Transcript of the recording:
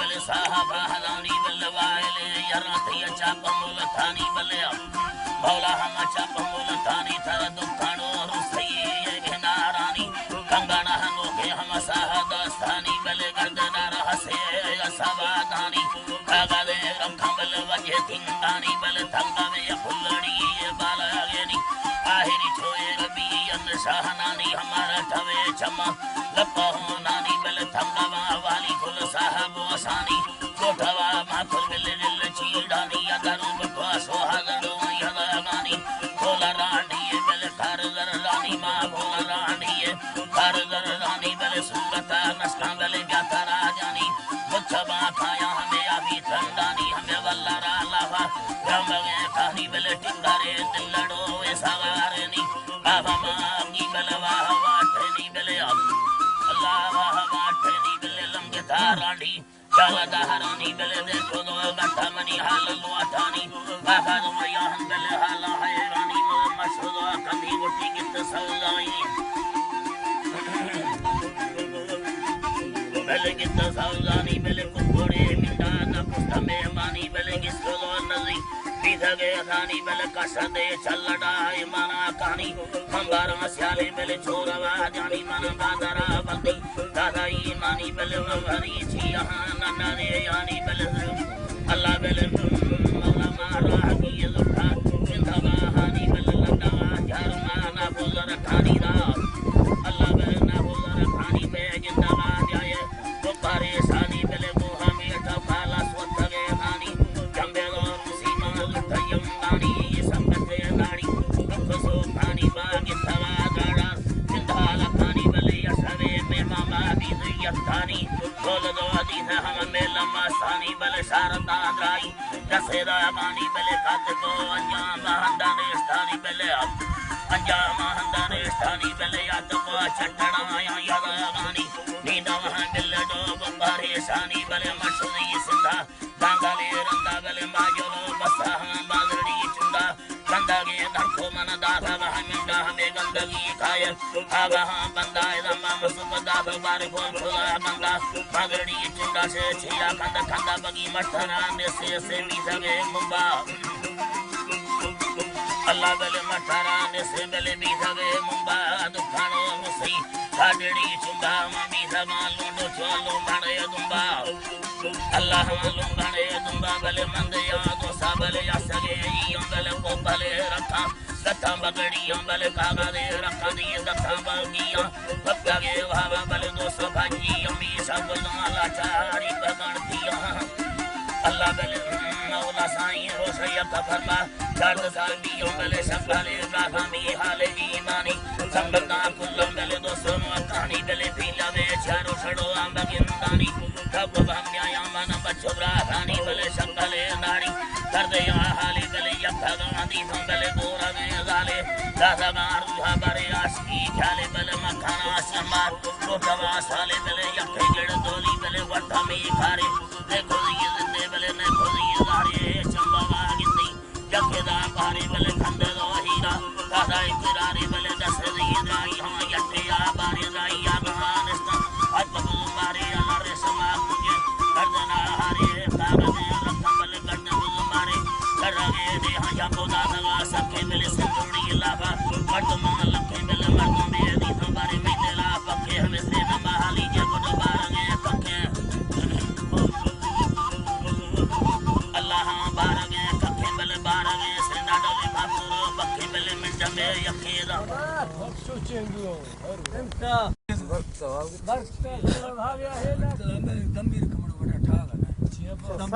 बले साहबा हदानी बले वाले यरती चाप मुलतानी बले मौला हम चाप मुलतानी थर दुखानो रुसई नारानी कंगना हनो के हम साहदास्तानी बले गर्दना रहसे सवादानी कागदे रखमल वजे तिंगानी बले थंगा में फुलड़ी बालागेनी आहिरी छोए रबी अन शाहनानी हमारा ठवे चमा लपा नानी बले थंगा वाली कुल साहब वसानी कोठवा माथुर बिल दिल चीडानी अदरू बकवा सोहागरो यदानी बोला रानी बले कारगर रानी मां बोला रानी कारगर रानी बले सुरता नस्का बले जाता राजानी मुच्छबा खाया हमें अभी ठंडानी हमें वल्ला लावा रमगे कहानी बले टिंगारे दिल लड़ो वे सवारनी बाबा मांगी बले वाह वाटनी बले अल्लाह वाह वाटनी बले लंगे तारानी चला दहरानी बले देखो दो गट्टा मनी हाल लुआटानी बाबा दुमयान बले हाला हैरानी मशहुदा कभी गुटी की तसल्लाई बले की तसल्लानी बले कुकोड़े मिटा ना पुष्टा में मानी बले की सोलो नजी बीधगे धानी बले कसदे चलड़ा माना कहानी मंगारा स्याले बले छोरवा जानी मना बादरा बंदी दादाई मानी बले मरी छिया नन्ना ने यानी बले अल्लाह बले मौला मारा की लुटा जिंदाबा हानी बले लंडा जारमा ना बुजर खानी दा अल्लाह बले ना बुजर खानी पे जिंदाबा जाए वो परेशानी बले मोहा में टफाला स्वतगे हानी जंबे और मुसीमा लुटयम दानी संगते नाड़ी कसो खानी बाग तवा गाड़ा जिंदाला खानी बले यसवे में मामा दी यत्तानी बोल दो दी हम में लम्मा सानी बले शारदा द्राई दसेदा मानी बले कात को अंजाम हंदाने स्थानी बले अंजाम हंदाने स्थानी बले याद को चटना या याद गानी नींदा वहां दिल दो बंबारे सानी बले मशुदी सिंधा बांगाले रंदा बले माजलो बसा बागड़ी चुंदा बंदा के धरको मन दादा वहां मिंदा हमें गंदगी खाय आगा बंदा इदमा मुसबदा बारे खोल खोला बंदा बागड़ी चुंदा से छिया खंदा खंदा बगी मठना में से भी जगे मुंबा अल्लाह बले मठरा ने से बले भी जगे मुंबा दुखानो मुसी साडड़ी चुंदा ममी जमा लोडो चलो बड़े दुंबा अल्लाह मालूम बड़े दुंबा बले मंदे यादो सबले असगे यम बले को बले रखा सता बगड़ी यम बले कागा दे रखा दी दखा बगिया पक्के वावा बले दो सभाजी यमी सब लाला चारी बगड़ दिया अल्लाह बले मौला साईं रोशया का फरमा दर्द साली यम बले संभाले राधा में हाले ईमानी संबंधा कुल्लम बले दो सोनो कहानी बले पीला वे चारो छड़ो आंबा गिंदानी कब भाग्या यामन बचोरा रानी बले संभाले नारी दर्द या हाले बले यभगानी बले गोरा में जाले दादा मारुहा बरे आसकी ख्याले बले मखाना समार रोटवा साले बले यखे गड़ दोली बले वटा में खारे देखो ये जिंदे बले ने खोली जारे चंबा गिंदी यखेदा बारे बले खंदे दो हीरा दादा इकरारे बले दस दी राई हम यखे आ बारे राई अफगानिस्तान आज बारे अल्लाह रे समा मुझे गर्दना हारे कागज रखा बले गर्दन मारे करगे दे या बोदा नवा सके मिले संतुड़ी लावा मर्दम लखे मिले मर्दम दे दी हमारे में ला पके हमें से न बहाली जब दोबारा पके अल्लाह बारगे पके मिले बारगे से ना डोले भासुर पके मिले मिंट में यकीदा सोचेंगे एंता वक्त भाव्या है ना गंभीर कमड़ बड़ा ठागा Full